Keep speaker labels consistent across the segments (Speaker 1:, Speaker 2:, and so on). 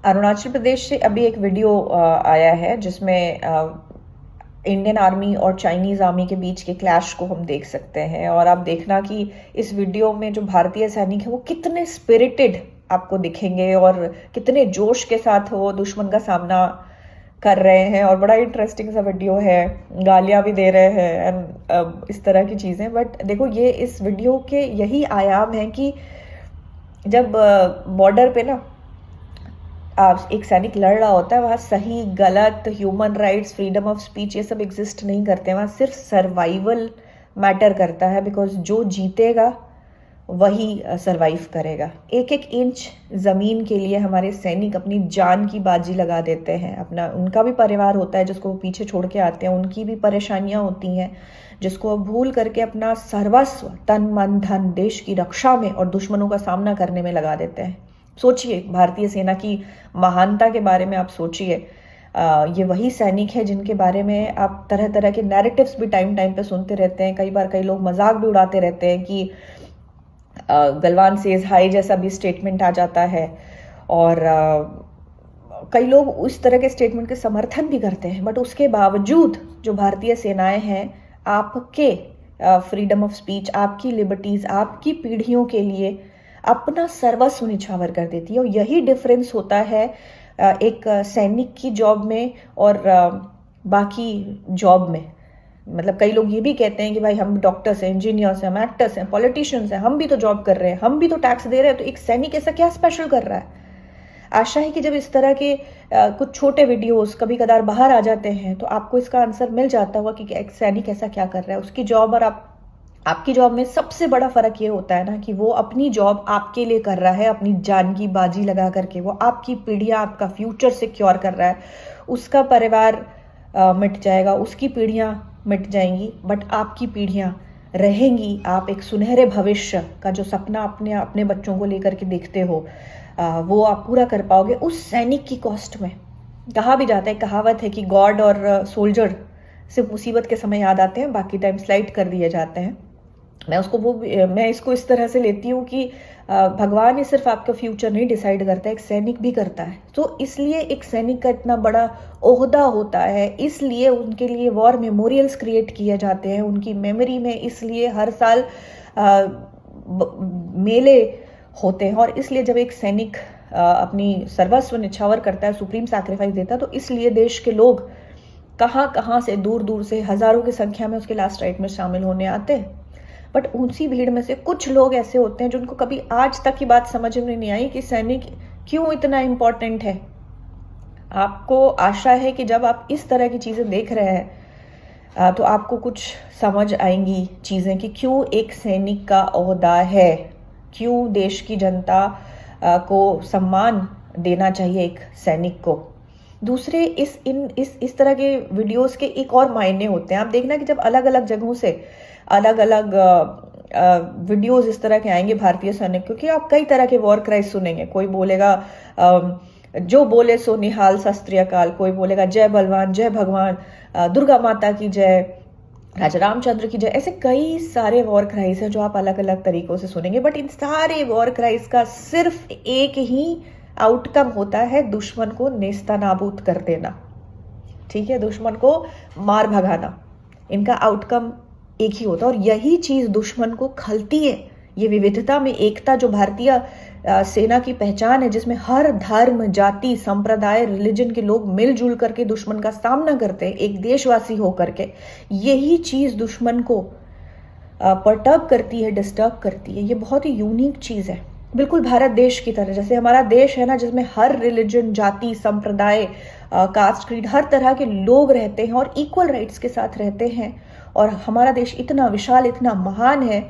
Speaker 1: अरुणाचल प्रदेश से अभी एक वीडियो आया है जिसमें इंडियन आर्मी और चाइनीज आर्मी के बीच के क्लैश को हम देख सकते हैं। और आप देखना कि इस वीडियो में जो भारतीय सैनिक है वो कितने स्पिरिटेड आपको दिखेंगे और कितने जोश के साथ वो दुश्मन का सामना कर रहे हैं। और बड़ा इंटरेस्टिंग सा वीडियो है, गालियां भी दे रहे हैं एंड इस तरह की चीज़ें। बट देखो, ये इस वीडियो के यही आयाम है कि जब बॉर्डर पे ना एक सैनिक लड़ रहा होता है, वहाँ सही गलत, human rights, freedom of speech, ये सब एग्जिस्ट नहीं करते हैं। वहाँ सिर्फ सर्वाइवल मैटर करता है, बिकॉज जो जीतेगा वही सरवाइव करेगा। एक एक इंच ज़मीन के लिए हमारे सैनिक अपनी जान की बाजी लगा देते हैं। अपना उनका भी परिवार होता है जिसको वो पीछे छोड़ के आते हैं, उनकी भी परेशानियां होती हैं जिसको वो भूल करके अपना सर्वस्व, तन मन धन देश की रक्षा में और दुश्मनों का सामना करने में लगा देते हैं। सोचिए, भारतीय सेना की महानता के बारे में आप सोचिए। ये वही सैनिक है जिनके बारे में आप तरह तरह के नैरेटिव्स भी टाइम टाइम पे सुनते रहते हैं। कई बार कई लोग मजाक भी उड़ाते रहते हैं कि गलवान सेज हाई जैसा भी स्टेटमेंट आ जाता है। और कई लोग उस तरह के स्टेटमेंट के समर्थन भी करते हैं। बट उसके बावजूद जो भारतीय सेनाएं हैं, आपके फ्रीडम ऑफ स्पीच, आपकी लिबर्टीज, आपकी पीढ़ियों के लिए अपना सर्वस्व निछावर कर देती है। और यही डिफरेंस होता है एक सैनिक की जॉब में और बाकी जॉब में। मतलब कई लोग ये भी कहते हैं कि भाई हम डॉक्टर्स हैं, इंजीनियर्स हैं, हम एक्टर्स हैं, पॉलिटिशियंस हैं, हम भी तो जॉब कर रहे हैं, हम भी तो टैक्स दे रहे हैं, तो एक सैनिक ऐसा क्या स्पेशल कर रहा है। आशा है कि जब इस तरह के कुछ छोटे वीडियोस कभी कदार बाहर आ जाते हैं तो आपको इसका आंसर मिल जाता होगा कि एक सैनिक ऐसा क्या कर रहा है। उसकी जॉब और आपकी जॉब में सबसे बड़ा फर्क ये होता है ना कि वो अपनी जॉब आपके लिए कर रहा है, अपनी जान की बाजी लगा करके। वो आपकी पीढ़ियां, आपका फ्यूचर सिक्योर कर रहा है। उसका परिवार मिट जाएगा, उसकी पीढ़ियां मिट जाएंगी, बट आपकी पीढ़ियां रहेंगी। आप एक सुनहरे भविष्य का जो सपना अपने अपने बच्चों को लेकर के देखते हो, वो आप पूरा कर पाओगे उस सैनिक की कॉस्ट में। कहा भी जाता है, कहावत है कि गॉड और सोल्जर सिर्फ मुसीबत के समय याद आते हैं, बाकी टाइम स्लाइड कर दिए जाते हैं। मैं इसको इस तरह से लेती हूँ कि भगवान ही सिर्फ आपका फ्यूचर नहीं डिसाइड करता है, एक सैनिक भी करता है। तो इसलिए एक सैनिक का इतना बड़ा ओहदा होता है, इसलिए उनके लिए वॉर मेमोरियल्स क्रिएट किए जाते हैं उनकी मेमोरी में। इसलिए हर साल मेले होते हैं। और इसलिए जब एक सैनिक अपनी सर्वस्व निछावर करता है, सुप्रीम सैक्रिफाइस देता है, तो इसलिए देश के लोग कहाँ कहाँ से, दूर दूर से, हजारों की संख्या में उसके लास्ट राइट में शामिल होने आते हैं। बट उसी भीड़ में से कुछ लोग ऐसे होते हैं जिनको कभी आज तक की बात समझ में नहीं आई कि सैनिक क्यों इतना इंपॉर्टेंट है। आपको आशा है कि जब आप इस तरह की चीजें देख रहे हैं तो आपको कुछ समझ आएंगी चीजें कि क्यों एक सैनिक का ओहदा है, क्यों देश की जनता को सम्मान देना चाहिए एक सैनिक को। दूसरे इस तरह के वीडियोस के एक और मायने होते हैं। आप देखना कि जब अलग अलग जगहों से अलग अलग वीडियोस इस तरह के आएंगे भारतीय सैनिक, क्योंकि आप कई तरह के वॉर क्राइज सुनेंगे। कोई बोलेगा जो बोले सो निहाल शास्त्रीय काल, कोई बोलेगा जय बलवान, जय भगवान, दुर्गा माता की जय, राजा रामचंद्र की जय। ऐसे कई सारे वॉर क्राइज हैं जो आप अलग अलग तरीकों से सुनेंगे। बट इन सारे वॉर क्राइज का सिर्फ एक ही आउटकम होता है, दुश्मन को नेस्ता नाबूद कर देना। ठीक है, दुश्मन को मार भगाना। इनका आउटकम एक ही होता है। और यही चीज दुश्मन को खलती है। ये विविधता में एकता जो भारतीय सेना की पहचान है, जिसमें हर धर्म, जाति, संप्रदाय, रिलीजन के लोग मिलजुल करके दुश्मन का सामना करते हैं एक देशवासी होकर के, यही चीज दुश्मन को परटर्ब करती है, डिस्टर्ब करती है। ये बहुत ही यूनिक चीज है, बिल्कुल भारत देश की तरह। जैसे हमारा देश है ना, जिसमें हर रिलीजन, जाति, संप्रदाय, कास्ट, क्रीड, हर तरह के लोग रहते हैं और इक्वल राइट्स के साथ रहते हैं। और हमारा देश इतना विशाल, इतना महान है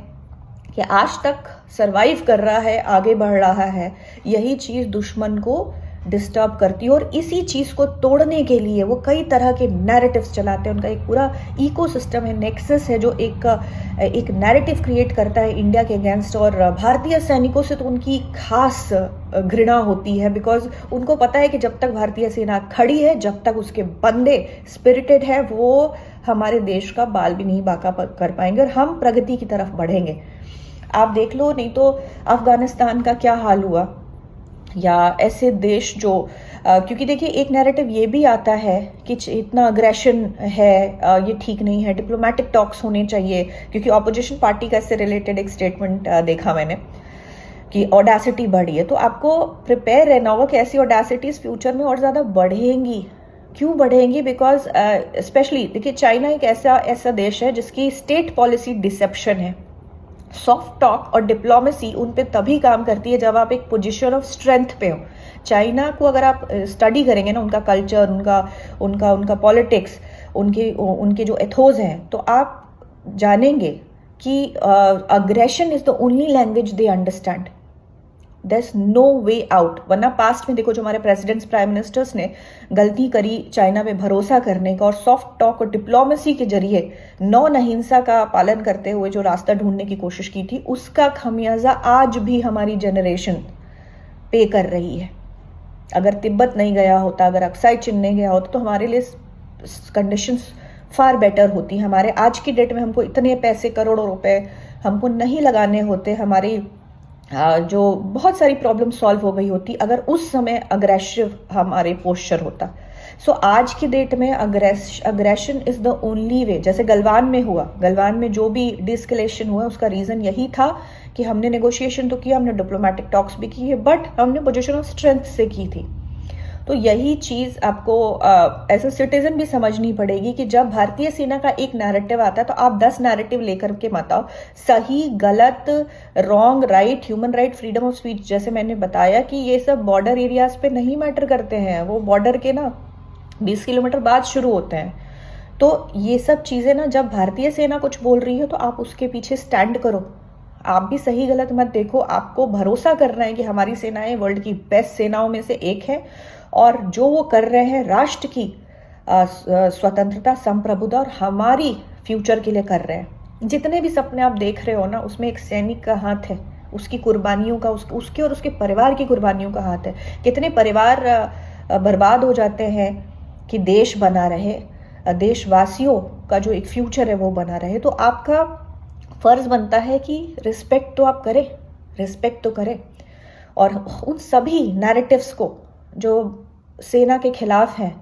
Speaker 1: कि आज तक सरवाइव कर रहा है, आगे बढ़ रहा है। यही चीज दुश्मन को डिस्टर्ब करती है। और इसी चीज को तोड़ने के लिए वो कई तरह के नैरेटिव्स चलाते हैं। उनका एक पूरा इकोसिस्टम है, नेक्सस है, जो एक नैरेटिव क्रिएट करता है इंडिया के अगेंस्ट। और भारतीय सैनिकों से तो उनकी खास घृणा होती है, बिकॉज उनको पता है कि जब तक भारतीय सेना खड़ी है, जब तक उसके बंदे स्पिरिटेड है, वो हमारे देश का बाल भी नहीं बांका कर पाएंगे और हम प्रगति की तरफ बढ़ेंगे। आप देख लो, नहीं तो अफगानिस्तान का क्या हाल हुआ, या ऐसे देश जो क्योंकि देखिए एक नैरेटिव ये भी आता है कि इतना अग्रेशन है, ये ठीक नहीं है, डिप्लोमेटिक टॉक्स होने चाहिए, क्योंकि ऑपोजिशन पार्टी का इससे रिलेटेड एक स्टेटमेंट देखा मैंने कि ऑडेसिटी बढ़ी है। तो आपको प्रिपेयर रहना होगा कि ऐसी ऑडेसिटीज फ्यूचर में और ज़्यादा बढ़ेंगी। क्यों बढ़ेंगी? बिकॉज स्पेशली देखिए चाइना एक ऐसा देश है जिसकी स्टेट पॉलिसी डिसेप्शन है। सॉफ्ट टॉक और डिप्लोमेसी उन पे तभी काम करती है जब आप एक पोजीशन ऑफ स्ट्रेंथ पे हो। चाइना को अगर आप स्टडी करेंगे ना, उनका कल्चर, उनका पॉलिटिक्स, उनके जो एथोस हैं, तो आप जानेंगे कि aggression is the only language they understand. There's no way out। वरना पास्ट में देखो जो हमारे प्रेसिडेंट्स, प्राइम मिनिस्टर्स ने गलती करी चाइना पे भरोसा करने का और सॉफ्ट टॉक और डिप्लोमेसी के जरिए नॉन अहिंसा का पालन करते हुए जो रास्ता ढूंढने की कोशिश की थी, उसका खमियाजा आज भी हमारी जनरेशन पे कर रही है। अगर तिब्बत नहीं गया होता, अगर अक्साई चिन नहीं गया होता, तो हमारे लिए कंडीशंस फार बेटर होती। हमारे आज की डेट में हमको इतने पैसे, करोड़ों रुपए हमको नहीं लगाने होते, हमारी जो बहुत सारी प्रॉब्लम सॉल्व हो गई होती अगर उस समय अग्रेसिव हमारे पोस्चर होता। सो आज की डेट में aggression is the only way. जैसे गलवान में हुआ, गलवान में जो भी डिस्कलेशन हुआ उसका रीजन यही था कि हमने नेगोशिएशन तो किया, हमने डिप्लोमेटिक टॉक्स भी किए, बट हमने पोजीशन ऑफ स्ट्रेंथ से की थी। तो यही चीज आपको एज ए सिटीजन भी समझनी पड़ेगी कि जब भारतीय सेना का एक नैरेटिव आता है तो आप 10 नैरेटिव लेकर के मत आओ। सही, गलत, wrong, right, human right, freedom of speech, जैसे मैंने बताया कि ये सब बॉर्डर एरियाज पे नहीं मैटर करते हैं। वो बॉर्डर के ना 20 किलोमीटर बाद शुरू होते हैं। तो ये सब चीजें ना, जब भारतीय सेना कुछ बोल रही है तो आप उसके पीछे स्टैंड करो। आप भी सही गलत मत देखो। आपको भरोसा करना है कि हमारी सेनाएं वर्ल्ड की बेस्ट सेनाओं में से एक है और जो वो कर रहे हैं राष्ट्र की स्वतंत्रता, संप्रभुता और हमारी फ्यूचर के लिए कर रहे हैं। जितने भी सपने आप देख रहे हो ना, उसमें एक सैनिक का हाथ है, उसकी कुर्बानियों का, उसके और उसके परिवार की कुर्बानियों का हाथ है। कितने परिवार बर्बाद हो जाते हैं कि देश बना रहे, देशवासियों का जो एक फ्यूचर है वो बना रहे। तो आपका फर्ज बनता है कि रिस्पेक्ट तो आप करें, रिस्पेक्ट तो करें, और उन सभी नैरेटिव्स को जो सेना के खिलाफ हैं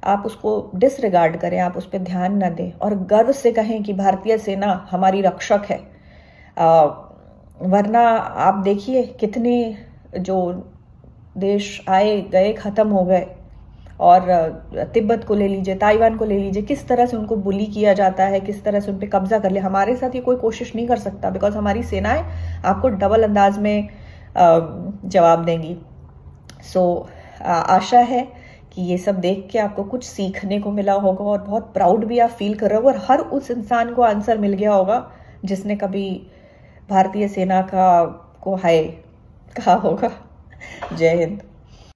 Speaker 1: आप उसको डिसरिगार्ड करें, आप उस पर ध्यान न दें और गर्व से कहें कि भारतीय सेना हमारी रक्षक है। वरना आप देखिए कितने जो देश आए गए, खत्म हो गए। और तिब्बत को ले लीजिए, ताइवान को ले लीजिए, किस तरह से उनको बुली किया जाता है, किस तरह से उन पर कब्जा कर ले। हमारे साथ ये कोई कोशिश नहीं कर सकता, बिकॉज हमारी सेनाएं आपको डबल अंदाज में जवाब देंगी। सो आशा है कि ये सब देख के आपको कुछ सीखने को मिला होगा और बहुत प्राउड भी आप फील कर रहे हो, और हर उस इंसान को आंसर मिल गया होगा जिसने कभी भारतीय सेना का को हाय कहा होगा। जय हिंद।